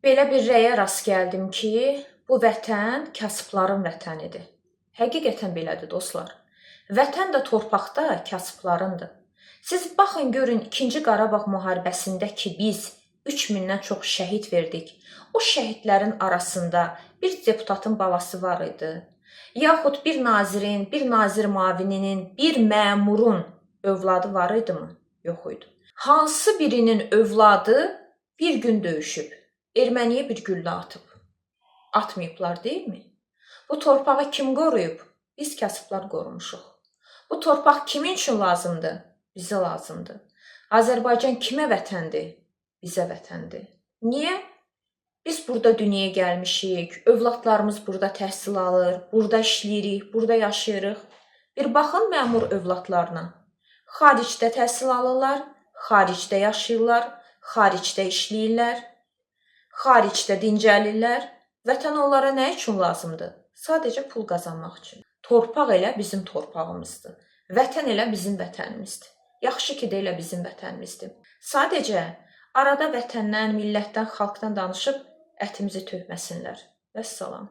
Belə bir rəyə rast gəldim ki, bu vətən kasıbların vətənidir. Həqiqətən belədir dostlar. Vətən də torpaqda kasıblarındır. Siz baxın görün 2-ci Qarabağ müharibəsində ki biz 3000-dən çox şəhid verdik. O şəhidlərin arasında bir deputatın balası var idi. Yaxud bir nazirin, bir nazir müavininin, bir məmurun övladı var idimi? Yox idi. Hansı birinin övladı bir gün döyüşüb? Erməniyə bir güllə atıb. Atmayıblar deyilmi? Bu torpağı kim qoruyub? Biz kasıblar qorumuşuq. Bu torpaq kimin üçün lazımdır? Bizə lazımdır. Azərbaycan kimə vətəndir? Bizə vətəndir. Niyə? Biz burada dünyaya gəlmişik, övladlarımız burada təhsil alır, burada işləyirik, burada yaşayırıq. Bir baxın məmur övladlarına. Xaricdə təhsil alırlar, xaricdə yaşayırlar, xaricdə işləyirlər. Xaricdə dincəlirlər. Vətən onlara nə üçün lazımdır? Sadəcə pul qazanmaq üçün. Torpaq elə bizim torpağımızdır. Vətən elə bizim vətənimizdir. Yaxşı ki də elə bizim vətənimizdir. Sadəcə arada vətəndən, millətdən, xalqdan danışıb ətimizi tökməsinlər. Vəssalam.